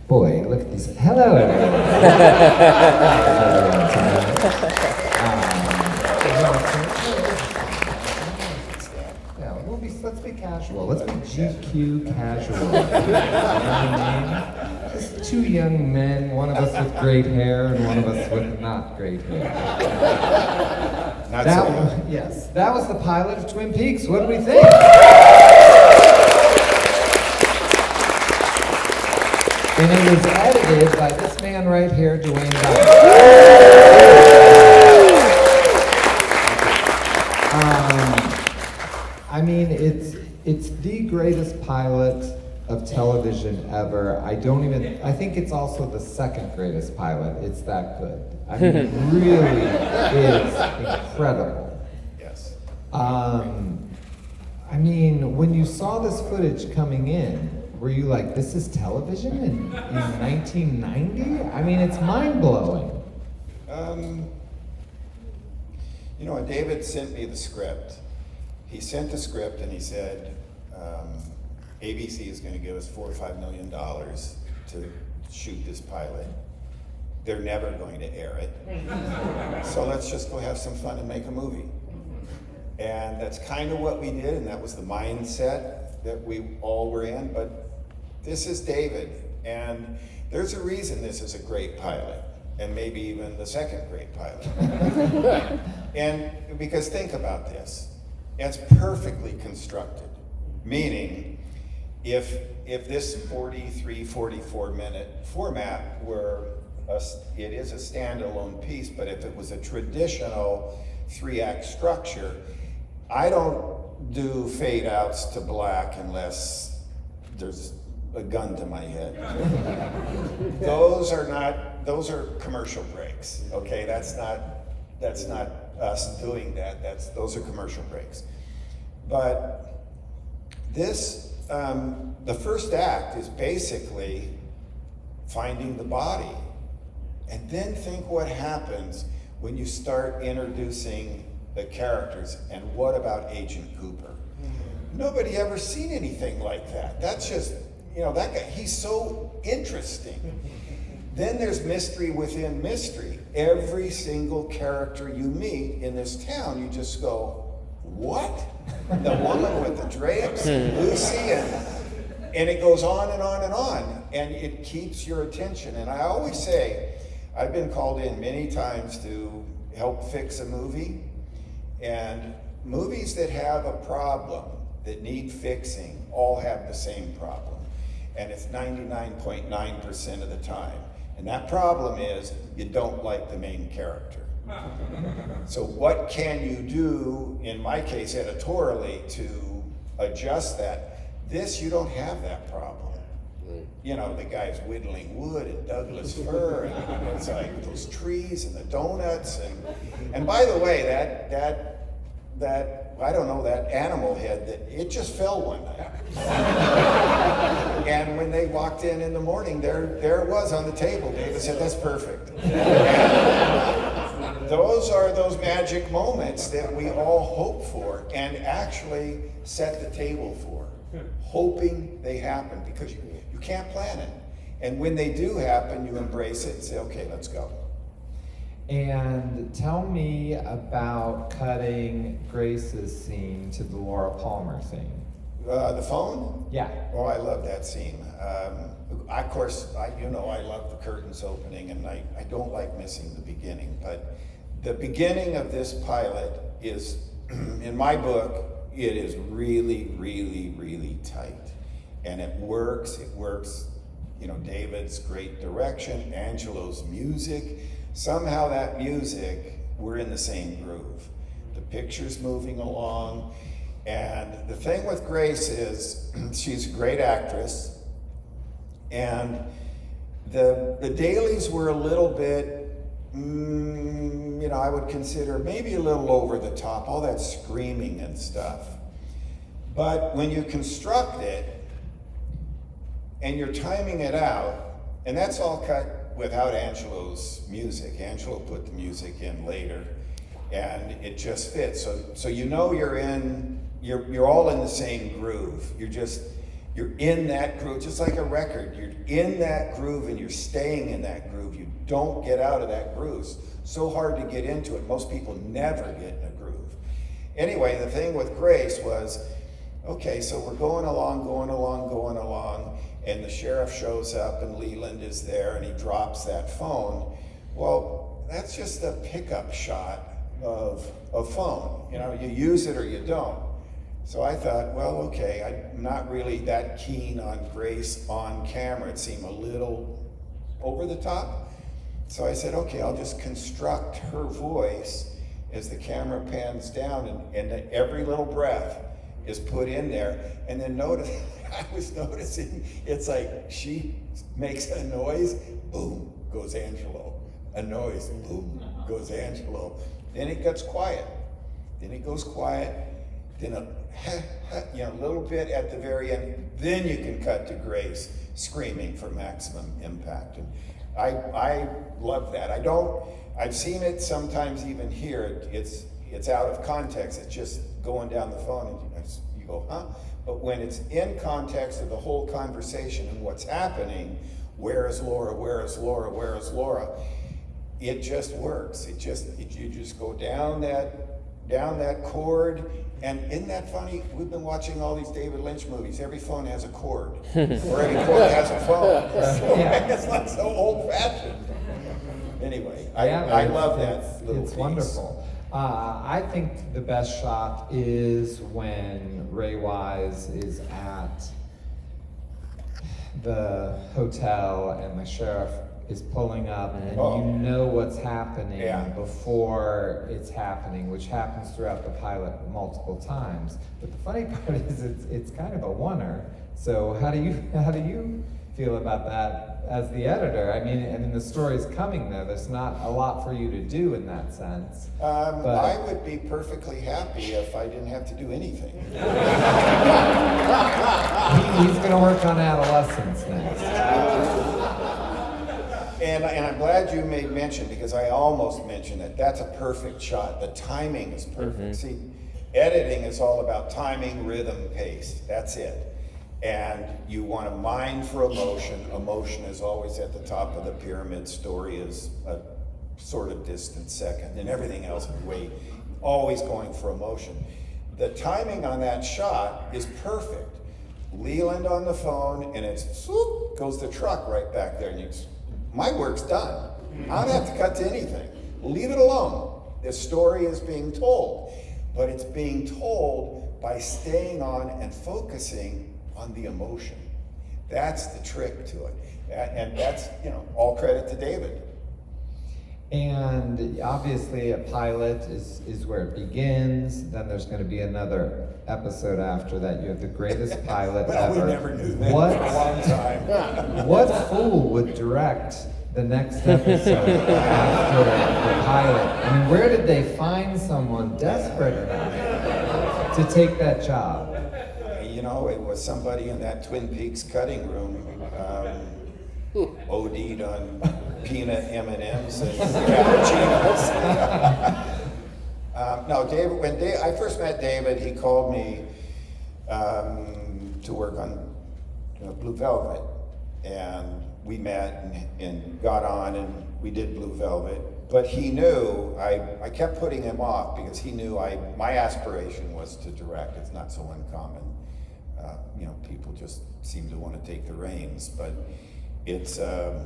Boy, look at these. Hello, everyone. Let's be casual. Let's be GQ casual. You know what I mean? Just two young men, one of us with great hair and one of us with not great hair. Yes, that was the pilot of Twin Peaks. What do we think? And it was edited by this man right here, Duwayne. I mean, it's the greatest pilot of television ever. I think it's also the second greatest pilot. It's that good. I mean, it really is incredible. Yes. I mean, when you saw this footage coming in, were you like, this is television in 1990? I mean, it's mind-blowing. You know, when David sent me the script, he sent the script and he said, ABC is going to give us $4 or $5 million to shoot this pilot. They're never going to air it. So let's just go have some fun and make a movie. And that's kind of what we did, and that was the mindset that we all were in. But this is David, and there's a reason this is a great pilot, and maybe even the second great pilot. And because think about this. It's perfectly constructed, meaning if this 43, 44 minute format were, it is a standalone piece, but if it was a traditional 3-act structure, I don't do fade outs to black unless there's a gun to my head. Those are commercial breaks, okay? That's not us doing that. Those are commercial breaks. But this, the first act is basically finding the body. And then think what happens when you start introducing the characters. And what about Agent Cooper? Nobody ever seen anything like that. That's just, you know, that guy, he's so interesting. Then there's mystery within mystery. Every single character you meet in this town, you just go, what? The woman with the drapes, Lucy, and it goes on and on and on. And it keeps your attention. And I always say, I've been called in many times to help fix a movie. And movies that have a problem, that need fixing, all have the same problem. And it's 99.9% of the time. And that problem is you don't like the main character. So what can you do, in my case editorially, to adjust that? This, you don't have that problem. You know, the guy's whittling wood and Douglas fir, and it's like those trees and the donuts. And by the way, that I don't know, that animal head, that it just fell one night. And when they walked in the morning, there it was on the table. David said, that's perfect. Those are those magic moments that we all hope for and actually set the table for, hoping they happen, because you can't plan it. And when they do happen, you embrace it and say, okay, let's go. And tell me about cutting Grace's scene to the Laura Palmer scene. The phone? Yeah. Oh, I love that scene. Of course, I love the curtains opening, and I don't like missing the beginning. But the beginning of this pilot is, in my book, it is really, really, really tight. And it works. You know, David's great direction, Angelo's music. Somehow that music, we're in the same groove. The picture's moving along. And the thing with Grace is she's a great actress. And the dailies were a little bit, you know, I would consider maybe a little over the top, all that screaming and stuff. But when you construct it and you're timing it out, and that's all cut without Angelo's music. Angelo put the music in later, and it just fits. So you know you're in you're all in the same groove. You're in that groove, just like a record. You're in that groove and you're staying in that groove. You don't get out of that groove. It's so hard to get into it. Most people never get in a groove. Anyway, the thing with Grace was, okay, so we're going along, and the sheriff shows up and Leland is there and he drops that phone. Well, that's just a pickup shot of a phone. You know, you use it or you don't. So I thought, well, okay, I'm not really that keen on Grace on camera. It seemed a little over the top. So I said, okay, I'll just construct her voice as the camera pans down and every little breath is put in there. And then notice, I was noticing, it's like she makes a noise, boom, goes Angelo. A noise, boom, goes Angelo. Then it gets quiet. Then it goes quiet. Then a little bit at the very end. Then you can cut to Grace screaming for maximum impact. And I love that. I've seen it sometimes even here. It's out of context. It's just going down the phone and you go, huh? But when it's in context of the whole conversation and what's happening, where is Laura, where is Laura, where is Laura? It just works. You just go down that chord. And isn't that funny? We've been watching all these David Lynch movies. Every phone has a cord, or every cord has a phone. So it's not so old-fashioned. Anyway, I love that little It's piece. wonderful. I think the best shot is when Ray Wise is at the hotel and the sheriff is pulling up and you know what's happening before it's happening, which happens throughout the pilot multiple times. But the funny part is it's kind of a oneer. So how do you feel about that as the editor? I mean the story's coming there. There's not a lot for you to do in that sense. I would be perfectly happy if I didn't have to do anything. He's going to work on adolescence next. And I'm glad you made mention, because I almost mentioned it. That's a perfect shot. The timing is perfect. Mm-hmm. See, editing is all about timing, rhythm, pace. That's it. And you want to mine for emotion. Emotion is always at the top of the pyramid. Story is a sort of distant second, and everything else is always going for emotion. The timing on that shot is perfect. Leland on the phone, and it's swoop, goes the truck right back there, and my work's done. I don't have to cut to anything. Leave it alone. The story is being told, but it's being told by staying on and focusing on the emotion. That's the trick to it. And that's, all credit to David. And obviously a pilot is where it begins. Then there's going to be another episode after that. You have the greatest pilot well, ever. We never knew that for a long time. What fool would direct the next episode after the pilot? I mean, where did they find someone desperate enough to take that job? It was somebody in that Twin Peaks cutting room OD'd on peanut M&Ms and cappuccinos. No, David. When I first met David, he called me to work on Blue Velvet, and we met and got on, and we did Blue Velvet. But he knew I kept putting him off because he knew my aspiration was to direct. It's not so uncommon. People just seem to want to take the reins, but it's a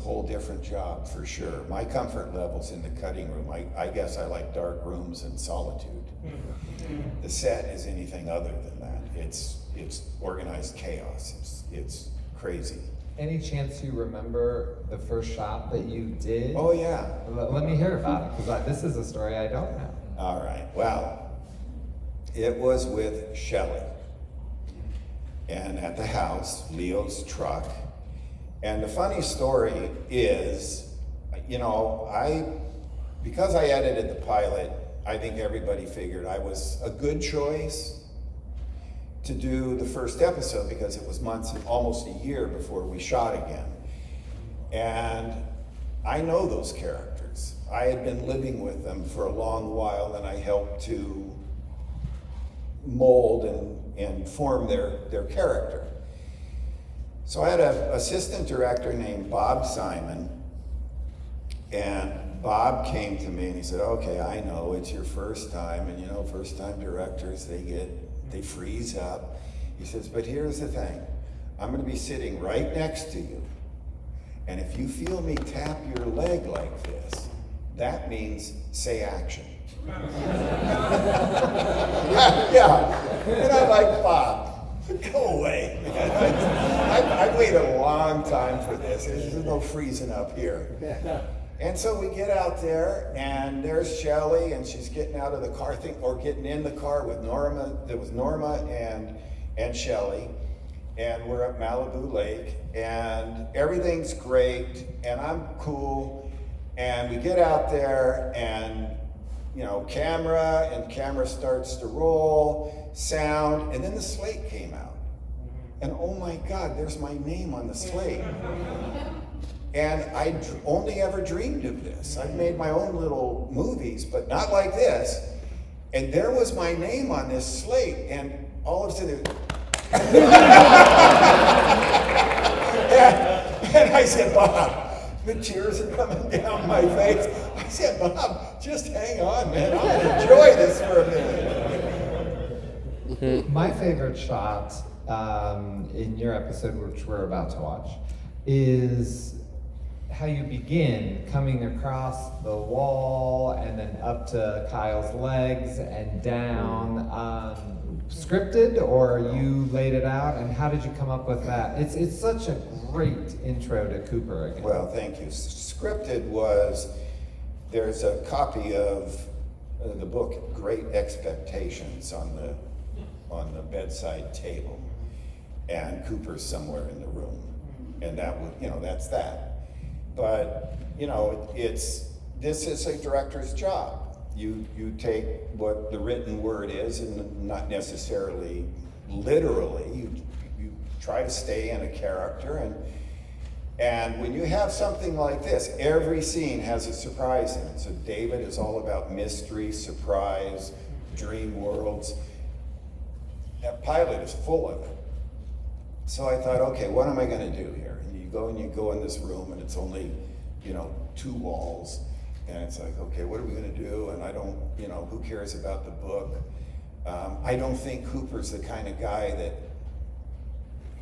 whole different job for sure. My comfort level's in the cutting room. I guess I like dark rooms and solitude. The set is anything other than that. It's organized chaos. It's crazy. Any chance you remember the first shot that you did? Oh yeah. Let me hear about it, because this is a story I don't know. All right. Well, it was with Shelley, and at the house, Leo's truck. And the funny story is, because I edited the pilot, I think everybody figured I was a good choice to do the first episode, because it was months, almost a year before we shot again. And I know those characters. I had been living with them for a long while, and I helped to mold and form their character. So I had an assistant director named Bob Simon, and Bob came to me and he said, okay, I know it's your first time, and you know, first time directors, they freeze up. He says, but here's the thing, I'm gonna be sitting right next to you, and if you feel me tap your leg like this, that means say action. Yeah, and I'm like, Bob, go away. I waited a long time for this. There's no freezing up here. And so we get out there, and there's Shelley, and she's getting out of the car, or getting in the car with Norma. There was Norma and Shelley, and we're at Malibu Lake, and everything's great, and I'm cool, and we get out there, and you know, camera starts to roll, sound, and then the slate came out, and oh my God, there's my name on the slate. And I only ever dreamed of this. I've made my own little movies, but not like this. And there was my name on this slate, and all of a sudden, and I said, Bob, the tears are coming down my face. I said, Bob, just hang on, man. I'll enjoy this for a minute. My favorite shot in your episode, which we're about to watch, is how you begin coming across the wall and then up to Kyle's legs and down. Scripted, or you laid it out, and how did you come up with that? It's such a great intro to Cooper again. Well, thank you. Scripted was, there's a copy of the book Great Expectations on the bedside table, and Cooper's somewhere in the room, and that would, you know, that's that. But you know, this is a director's job. You take what the written word is, and not necessarily literally. You try to stay in a character, and when you have something like this, every scene has a surprise in it. So David is all about mystery, surprise, dream worlds. That pilot is full of it. So I thought, okay, what am I going to do here? And you go in this room, and it's only, you know, 2 walls. And it's like, okay, what are we going to do? And I don't, you know, who cares about the book? I don't think Cooper's the kind of guy that,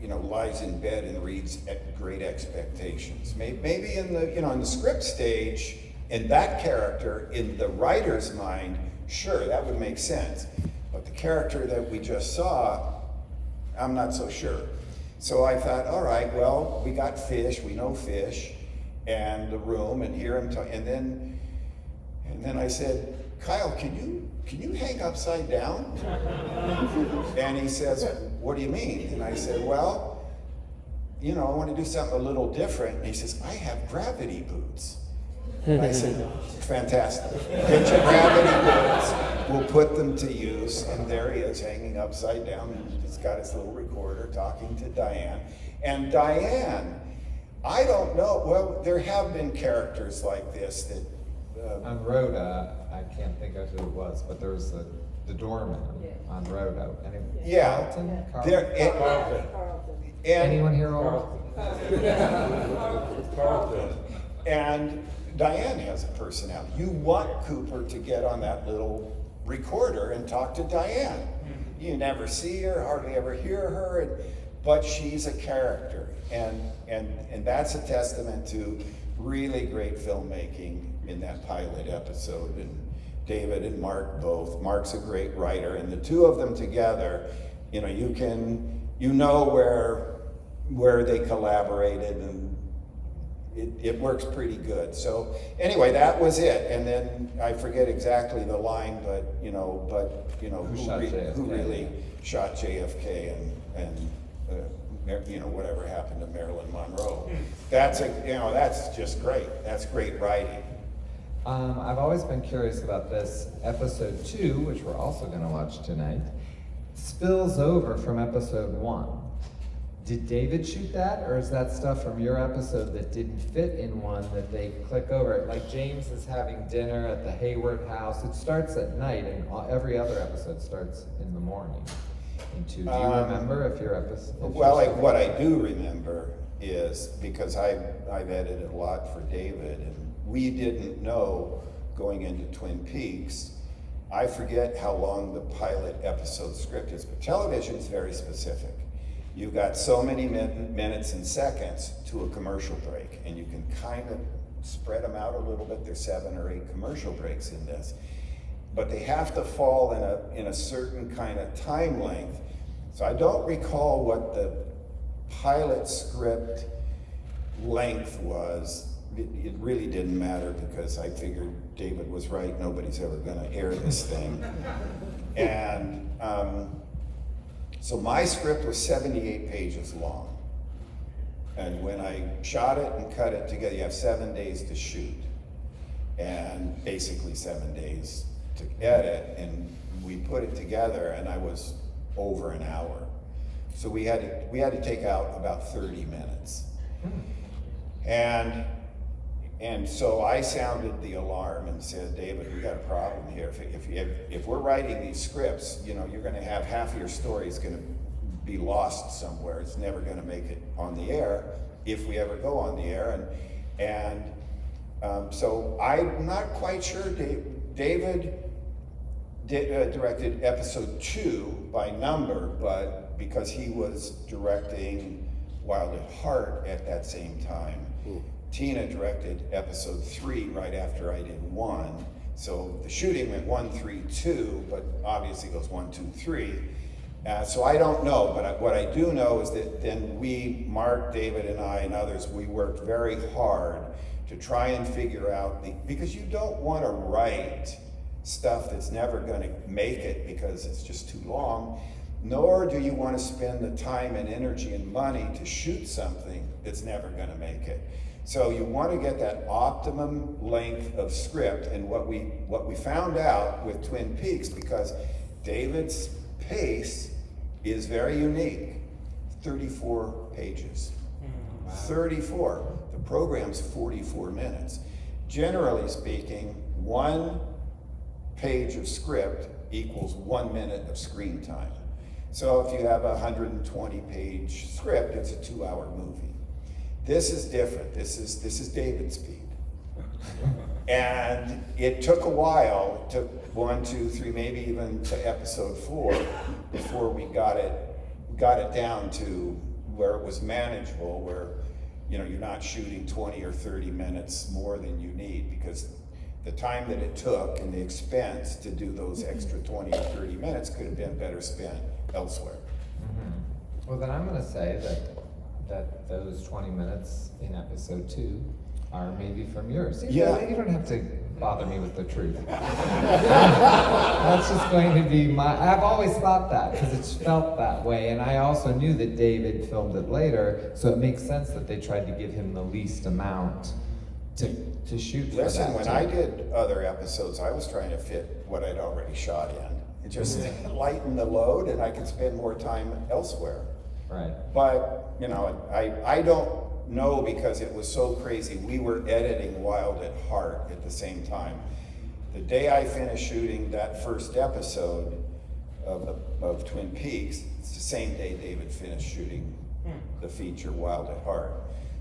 you know, lies in bed and reads Great Expectations. Maybe in the, you know, in the script stage, in that character, in the writer's mind, sure, that would make sense. But the character that we just saw, I'm not so sure. So I thought, all right, well, we got Fish, we know Fish, and the room, and hear him talk, and then I said, Kyle, can you hang upside down? And he says, what do you mean? And I said, well, you know, I want to do something a little different. And he says, I have gravity boots. And I said, fantastic. Get your gravity boots. We'll put them to use. And there he is, hanging upside down. And he's got his little recorder talking to Diane. And Diane, I don't know, well, there have been characters like this that... on Rhoda, I can't think of who it was, but there was the doorman on Rhoda. Yeah. Carlton? Anyone here old? Carlton. And Diane has a personality. You want Cooper to get on that little recorder and talk to Diane. You never see her, hardly ever hear her, but she's a character. And that's a testament to really great filmmaking in that pilot episode. And David and Mark both. Mark's a great writer, and the two of them together, you know, you know where they collaborated, and it works pretty good. So anyway, that was it. And then I forget exactly the line, but you know who really shot JFK and you know, whatever happened to Marilyn Monroe. That's just great. That's great writing. I've always been curious about this. Episode 2, which we're also going to watch tonight, spills over from episode 1. Did David shoot that, or is that stuff from your episode that didn't fit in one that they click over? Like James is having dinner at the Hayward house. It starts at night, and every other episode starts in the morning. And do you remember if your episode? Well, what I do remember is, because I've edited a lot for David, and we didn't know going into Twin Peaks. I forget how long the pilot episode script is, but television is very specific. You've got so many minutes and seconds to a commercial break, and you can kind of spread them out a little bit. There's 7 or 8 commercial breaks in this, but they have to fall in a certain kind of time length. So I don't recall what the pilot script length was. It really didn't matter, because I figured David was right. Nobody's ever going to air this thing. And so my script was 78 pages long. And when I shot it and cut it together, you have 7 days to shoot, and basically 7 days to edit. And we put it together, and I was over an hour. So we had to take out about 30 minutes. And so I sounded the alarm and said, David, we got a problem here. If we're writing these scripts, you're going to have half of your story is going to be lost somewhere. It's never going to make it on the air, if we ever go on the air. So I'm not quite sure. David directed episode 2 by number, but because he was directing Wild at Heart at that same time. Tina directed episode 3 right after I did 1. So the shooting went 1, 3, 2, but obviously goes 1, 2, 3. So I don't know, but what I do know is that then we, Mark, David, and I, and others, we worked very hard to try and figure out because you don't want to write stuff that's never going to make it because it's just too long, nor do you want to spend the time and energy and money to shoot something that's never going to make it. So you want to get that optimum length of script, and what we found out with Twin Peaks, because David's pace is very unique, 34 pages. Wow. 34. The program's 44 minutes. Generally speaking, 1 page of script equals 1 minute of screen time. So if you have a 120-page script, it's a 2-hour movie. This is different. This is David's speed. And it took a while. It took 1, 2, 3, maybe even to episode 4 before we got it down to where it was manageable, where you're not shooting 20 or 30 minutes more than you need, because the time that it took and the expense to do those extra 20 or 30 minutes could have been better spent elsewhere. Mm-hmm. Well, then I'm going to say that those 20 minutes in episode 2 are maybe from yours. Yeah. You don't have to bother me with the truth. That's just going to be I've always thought that, because it's felt that way, and I also knew that David filmed it later, so it makes sense that they tried to give him the least amount to shoot for that. Listen, when I did other episodes, I was trying to fit what I'd already shot in. It just lightened the load, and I could spend more time elsewhere. Right. But, I don't know, because it was so crazy. We were editing Wild at Heart at the same time. The day I finished shooting that first episode of Twin Peaks, it's the same day David finished shooting the feature Wild at Heart.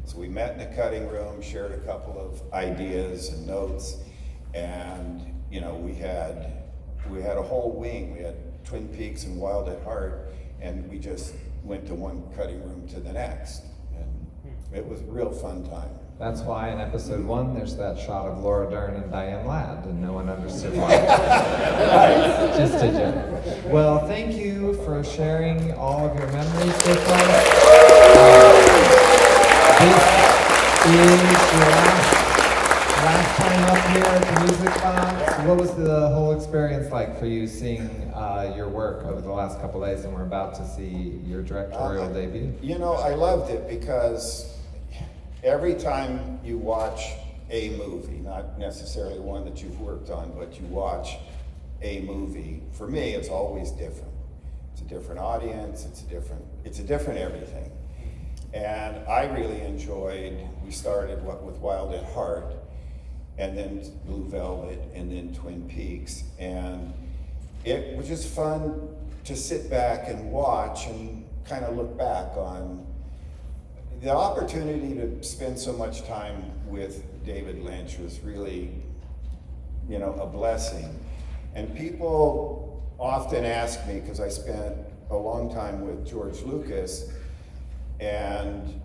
So we met in the cutting room, shared a couple of ideas and notes, and we had a whole wing. We had Twin Peaks and Wild at Heart, and we just went to one cutting room to the next, and it was a real fun time. That's why in episode 1 there's that shot of Laura Dern and Diane Ladd, and no one understood why. Just a joke. Well, thank you for sharing all of your memories with us. This is your last time up here at the Music Box. What was the whole experience like for you, seeing your work over the last couple days, and we're about to see your directorial debut? I loved it, because every time you watch a movie, not necessarily one that you've worked on, but you watch a movie, for me, it's always different. It's a different audience, it's a different everything. And I really enjoyed, we started with Wild at Heart, and then Blue Velvet, and then Twin Peaks. And it was just fun to sit back and watch and kind of look back on the opportunity to spend so much time with David Lynch was really, you know, a blessing. And people often ask me, because I spent a long time with George Lucas, and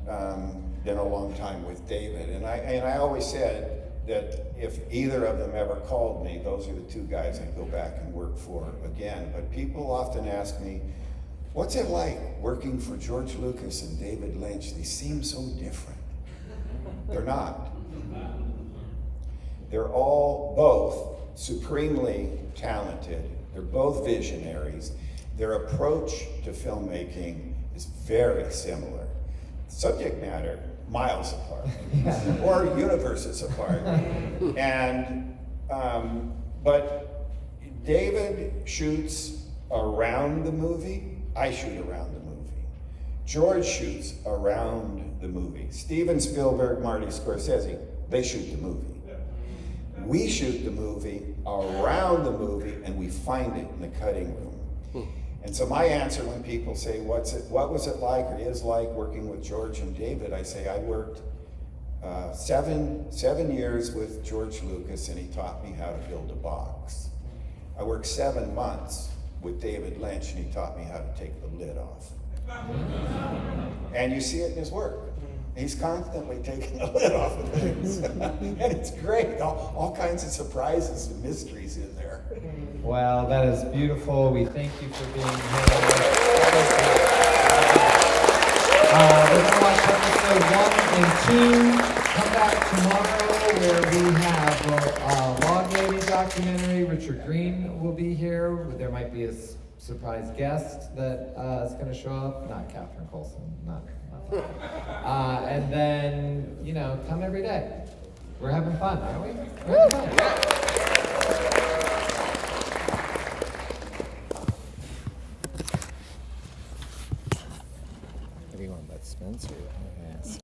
then a long time with David. And I always said that if either of them ever called me, those are the two guys I'd go back and work for again. But people often ask me, what's it like working for George Lucas and David Lynch? They seem so different. They're not. They're all both supremely talented. They're both visionaries. Their approach to filmmaking is very similar. Subject matter, miles apart, or universes apart. And, but David shoots around the movie, I shoot around the movie. George shoots around the movie. Steven Spielberg, Marty Scorsese, they shoot the movie. We shoot the movie around the movie, and we find it in the cutting room. And so my answer when people say, what was it like or is like working with George and David, I say I worked 7 years with George Lucas, and he taught me how to build a box. I worked 7 months with David Lynch, and he taught me how to take the lid off. And you see it in his work. He's constantly taking the lid off of things. And it's great, all kinds of surprises and mysteries in there. Well, that is beautiful. We thank you for being here. We're going to watch episode 1 and 2. Come back tomorrow where we have a Log Lady documentary. Richard Green will be here. There might be a surprise guest that is going to show up. Not Catherine Coulson, not that. And then, you know, come every day. We're having fun, aren't we? We're having fun. Everyone but Spencer. Yes.